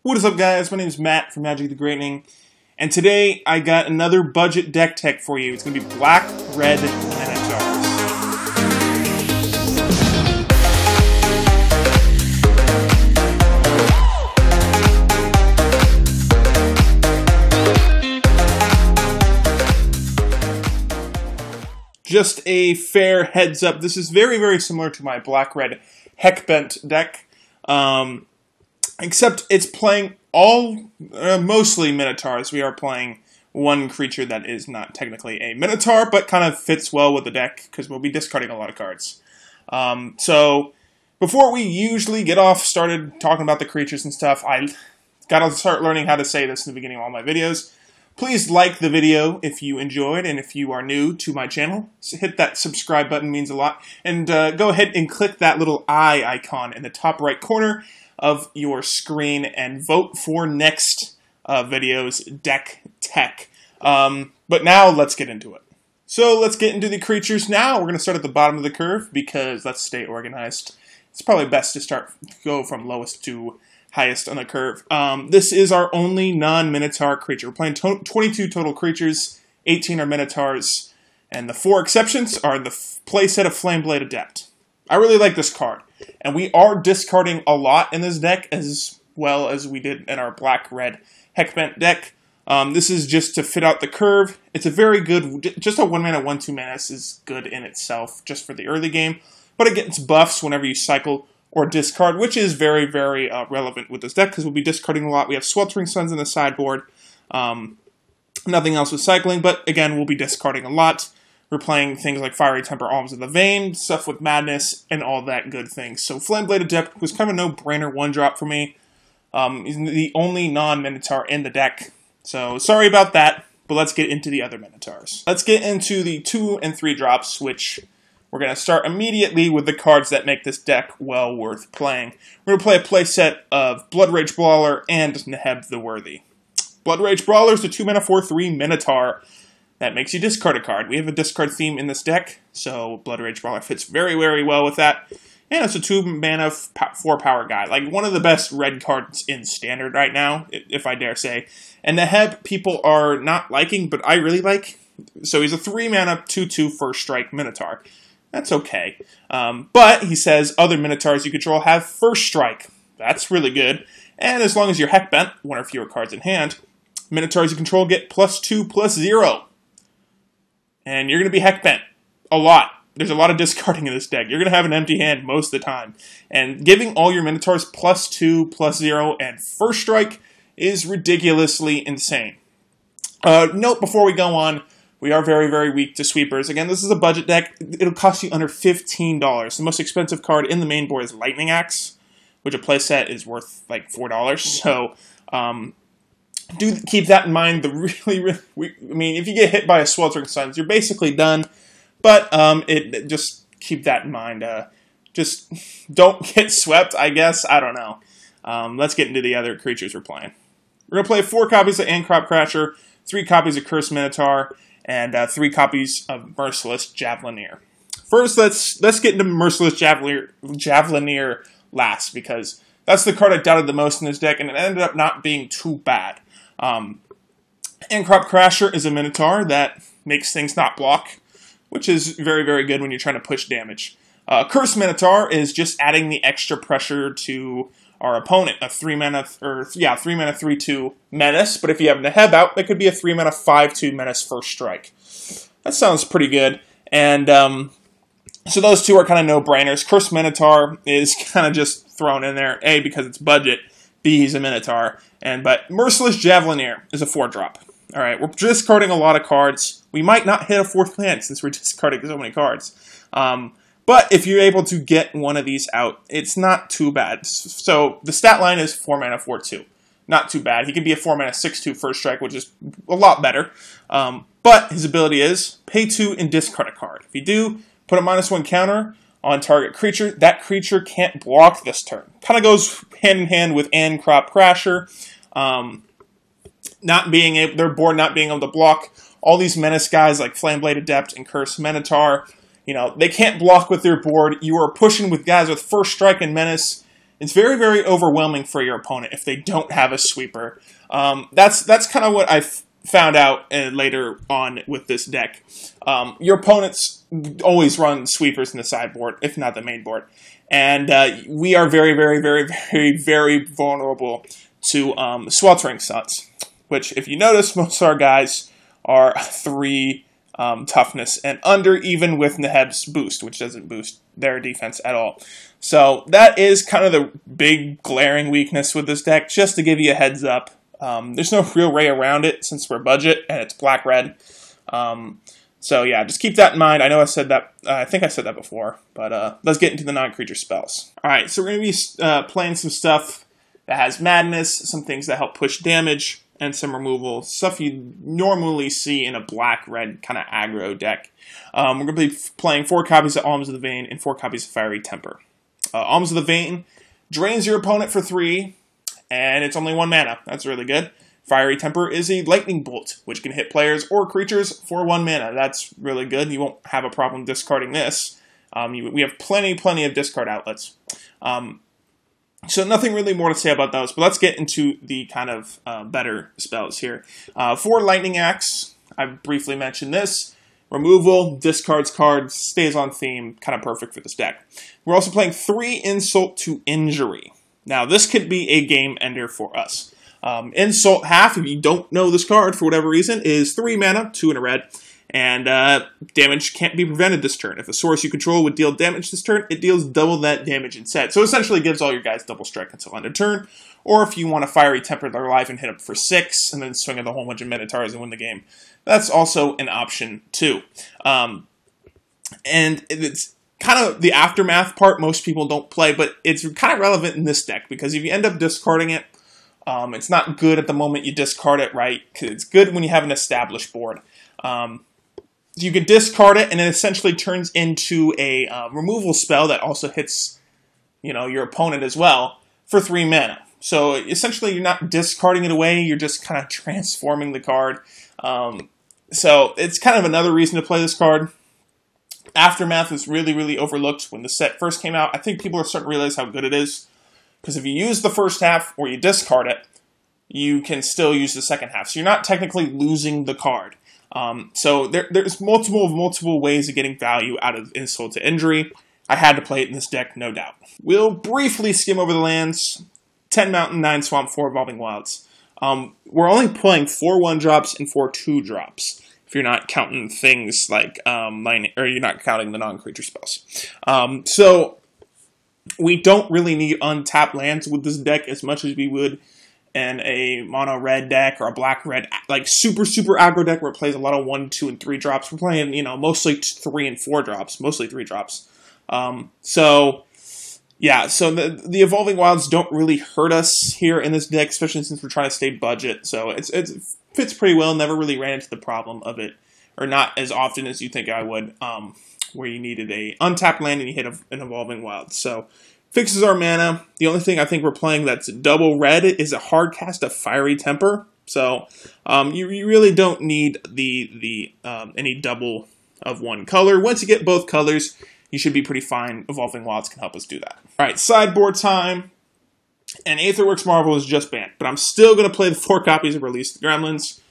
What is up, guys? My name is Matt from Magic the Greatening, and today I got another budget deck tech for you. It's going to be black, red, Minotaurs. Just a fair heads up, this is very similar to my black-red Heckbent deck. Except it's playing mostly Minotaurs. We are playing one creature that is not technically a Minotaur, but kind of fits well with the deck, because we'll be discarding a lot of cards. So, before we usually get started talking about the creatures and stuff, I gotta start learning how to say this in the beginning of all my videos. Please like the video if you enjoyed, and if you are new to my channel, so hit that subscribe button, means a lot. And go ahead and click that little eye icon in the top right corner of your screen and vote for next video's deck tech. But now let's get into it. So let's get into the creatures now. We're going to start at the bottom of the curve because let's stay organized. It's probably best to go from lowest to highest on the curve. This is our only non-Minotaur creature. We're playing 22 total creatures, 18 are Minotaurs, and the 4 exceptions are the playset of Flameblade Adept. I really like this card, and we are discarding a lot in this deck as well as we did in our black-red Heckbent deck. This is just to fit out the curve. It's a very good, just a 1-mana 1/2 menace is good in itself just for the early game, but it gets buffs whenever you cycle or discard, which is very relevant with this deck because we'll be discarding a lot. We have Sweltering Suns in the sideboard. Nothing else with cycling, but again, we'll be discarding a lot. We're playing things like Fiery Temper, Alms of the Vein, stuff with Madness, and all that good things. So Flameblade Adept was kind of a no-brainer 1-drop for me. He's the only non-Minotaur in the deck. So sorry about that, but let's get into the other Minotaurs. Let's get into the 2 and 3 drops, which we're going to start immediately with the cards that make this deck well worth playing. We're going to play a playset of bloodrage Brawler and Neheb the Worthy. Bloodrage Brawler is a 2-mana 4/3 Minotaur that makes you discard a card. We have a discard theme in this deck, so bloodrage Brawler fits very well with that. And it's a 2-mana 4-power guy. Like, one of the best red cards in Standard right now, if I dare say. And Neheb people are not liking, but I really like. So he's a 3-mana 2/2 first strike Minotaur. That's okay. But he says other Minotaurs you control have first strike. That's really good. And as long as you're Heckbent, 1 or fewer cards in hand, Minotaurs you control get +2/+0. And you're going to be Heckbent a lot. There's a lot of discarding in this deck. You're going to have an empty hand most of the time. And giving all your Minotaurs +2/+0 and first strike is ridiculously insane. Note before we go on, we are very weak to sweepers. Again, this is a budget deck. It'll cost you under $15. The most expensive card in the main board is Lightning Axe, which a playset is worth like $4. So do keep that in mind. I mean, if you get hit by a Sweltering Suns, you're basically done. But just keep that in mind. Just don't get swept, I guess. I don't know. Let's get into the other creatures we're playing. We're going to play 4 copies of Ahn-crop Crasher, 3 copies of Cursed Minotaur, and 3 copies of Merciless Javelineer. First, let's get into Merciless Javelineer last, because that's the card I doubted the most in this deck, and it ended up not being too bad. Ahn-crop Crasher is a Minotaur that makes things not block, which is very good when you're trying to push damage. Cursed Minotaur is just adding the extra pressure to our opponent, a 3-mana 3/2 menace, but if you have Neheb out, that could be a 3-mana 5/2 menace first strike. That sounds pretty good, and so those two are kind of no-brainers. Cursed Minotaur is kind of just thrown in there, A, because it's budget, B, he's a Minotaur, but Merciless Javelineer is a 4-drop. Alright, we're discarding a lot of cards. We might not hit a 4th land since we're discarding so many cards. But if you're able to get one of these out, it's not too bad. So the stat line is 4-mana 4/2. Not too bad. He can be a 4-mana 6/2 first strike, which is a lot better. But his ability is pay 2 and discard a card. If you do, put a -1 counter on target creature. That creature can't block this turn. Kind of goes hand in hand with Ahn-crop Crasher. Their board not being able to block all these menace guys like Flameblade Adept and Cursed Minotaur. You know, they can't block with their board. You are pushing with guys with first strike and menace, It's very, very overwhelming for your opponent if they don't have a sweeper. That's kind of what I found out later on with this deck. Your opponents always run sweepers in the sideboard, if not the main board. And we are very, very, very, very, very vulnerable to sweltering suns, which, if you notice, most of our guys are 3 toughness and under, even with Neheb's boost, which doesn't boost their defense at all. So that is kind of the big glaring weakness with this deck, just to give you a heads up. There's no real way around it since we're budget and it's black-red. So yeah, just keep that in mind. I know I said that, I think I said that before, but let's get into the non-creature spells. Alright, so we're going to be playing some stuff that has madness, some things that help push damage, and some removal, stuff you normally see in a black-red kind of aggro deck. We're going to be playing 4 copies of Alms of the Vein and 4 copies of Fiery Temper. Alms of the Vein drains your opponent for 3, and it's only 1 mana. That's really good. Fiery Temper is a lightning bolt, which can hit players or creatures for 1 mana. That's really good. You won't have a problem discarding this. We have plenty of discard outlets. So nothing really more to say about those, but let's get into the kind of better spells here. 4 Lightning Axe, I briefly mentioned this. Removal, discards cards, stays on theme, kind of perfect for this deck. We're also playing 3 Insult to Injury. Now this could be a game ender for us. Insult half, if you don't know this card for whatever reason, is 3 mana, 2 in a red. And damage can't be prevented this turn. If a source you control would deal damage this turn, it deals double that damage instead. So essentially it gives all your guys double strike until end of turn. Or if you want to Fiery Temper their life and hit up for 6, and then swing at a whole bunch of Minotaurs and win the game, that's also an option too. And it's kind of the aftermath part most people don't play, but it's kind of relevant in this deck, because if you end up discarding it, it's not good at the moment you discard it, right? Because it's good when you have an established board. You can discard it, and it essentially turns into a removal spell that also hits, your opponent as well for 3 mana. So essentially, you're not discarding it away; you're just kind of transforming the card. So it's kind of another reason to play this card. Aftermath is really overlooked when the set first came out. I think people are starting to realize how good it is, because if you use the first half or you discard it, you can still use the second half. So you're not technically losing the card. So there's multiple ways of getting value out of Insult to Injury. I had to play it in this deck, no doubt. We'll briefly skim over the lands. 10 Mountain, 9 Swamp, 4 Evolving Wilds. We're only playing 4 1-drops and 4 2-drops, if you're not counting things like or you're not counting the non-creature spells. So we don't really need untapped lands with this deck as much as we would in a mono-red deck or a black-red, like super aggro deck where it plays a lot of 1, 2, and 3 drops. We're playing, mostly 3 and 4 drops, mostly 3 drops. So the Evolving Wilds don't really hurt us here in this deck, especially since we're trying to stay budget. So it fits pretty well. Never really ran into the problem of it, or not as often as you think I would, where you needed a untapped land and you hit an Evolving Wild. So fixes our mana. The only thing I think we're playing that's double red is a hard cast of Fiery Temper. So you really don't need any double of one color. Once you get both colors, you should be pretty fine. Evolving Wilds can help us do that. All right, sideboard time. And Aetherworks Marvel is just banned, but I'm still going to play the 4 copies of Release the Gremlins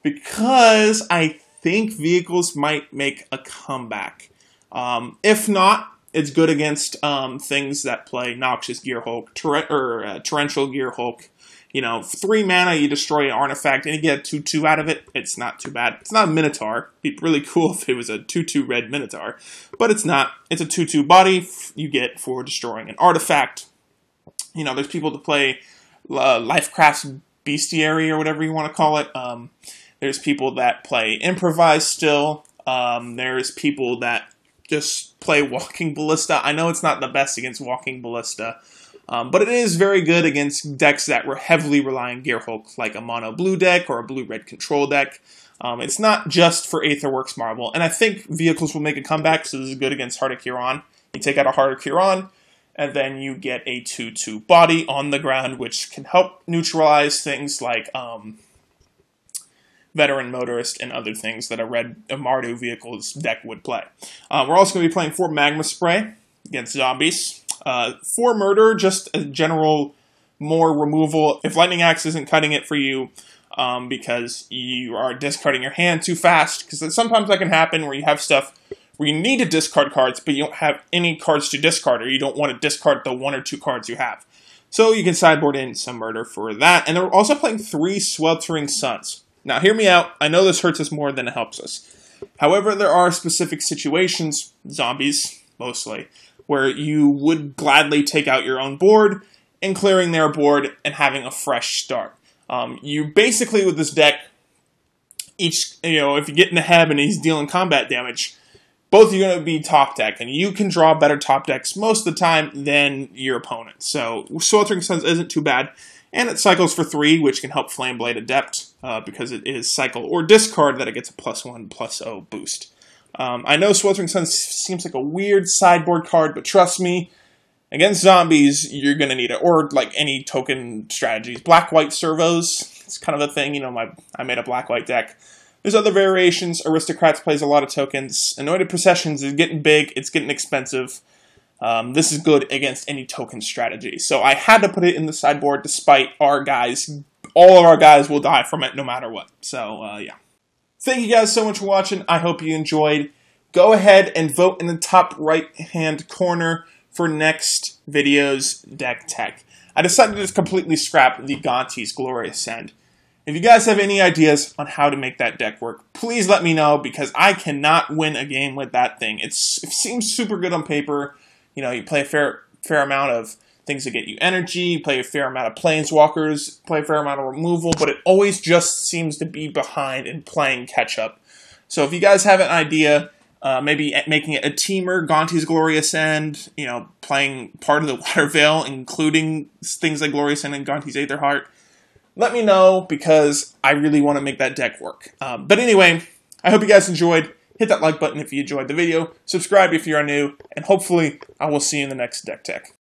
because I think vehicles might make a comeback. If not, it's good against things that play Noxious Gearhulk, Torrential Gearhulk. 3 mana, you destroy an artifact, and you get a 2/2 out of it. It's not too bad. It's not a Minotaur. It'd be really cool if it was a 2/2 red Minotaur, but it's not. It's a 2/2 body you get for destroying an artifact. There's people that play Lifecraft's Bestiary or whatever you want to call it. There's people that play Improvise still. There's people that just play Walking Ballista. I know it's not the best against Walking Ballista, but it is very good against decks that were heavily relying Gearhulk, like a mono blue deck or a blue-red control deck. It's not just for Aetherworks Marvel, and I think vehicles will make a comeback, so this is good against Heart of Huron. You take out a Heart of Huron, and then you get a 2/2 body on the ground, which can help neutralize things like Veteran Motorist and other things that a red Mardu vehicles deck would play. We're also going to be playing 4 Magma Spray against zombies. For murder, just a general more removal. If Lightning Axe isn't cutting it for you, because you are discarding your hand too fast, because sometimes that can happen where you have stuff where you need to discard cards, but you don't have any cards to discard, or you don't want to discard the 1 or 2 cards you have. So you can sideboard in some murder for that. And they're also playing 3 Sweltering Suns. Now hear me out, I know this hurts us more than it helps us. However, there are specific situations, zombies mostly, where you would gladly take out your own board and clearing their board and having a fresh start. You basically, with this deck, if you get Neheb and he's dealing combat damage, both are going to be top deck, and you can draw better top decks most of the time than your opponent. So Sweltering Suns isn't too bad, and it cycles for 3, which can help Flameblade Adept, because it is cycle or discard that it gets a +1/+0 boost. I know Sweltering Suns seems like a weird sideboard card, but trust me, against zombies, you're going to need it, or like any token strategies. Black-white servos, it's kind of a thing. I made a black-white deck. There's other variations. Aristocrats plays a lot of tokens. Anointed Processions is getting big. It's getting expensive. This is good against any token strategy. So I had to put it in the sideboard despite our guys. All of our guys will die from it no matter what. So, yeah. Thank you guys so much for watching. I hope you enjoyed. Go ahead and vote in the top right-hand corner for next video's deck tech. I decided to just completely scrap the Gonti's Glorious End. If you guys have any ideas on how to make that deck work, please let me know, because I cannot win a game with that thing. It seems super good on paper. You play a fair amount of things that get you energy, you play a fair amount of planeswalkers, play a fair amount of removal, but it always just seems to be behind in playing catch-up. So if you guys have an idea, maybe making it a teamer, Gonti's Glorious End, playing part of the Water Veil, including things like Glorious End and Gonti's Aetherheart, let me know, because I really want to make that deck work. But anyway, I hope you guys enjoyed. Hit that like button if you enjoyed the video, subscribe if you are new, and hopefully I will see you in the next deck tech.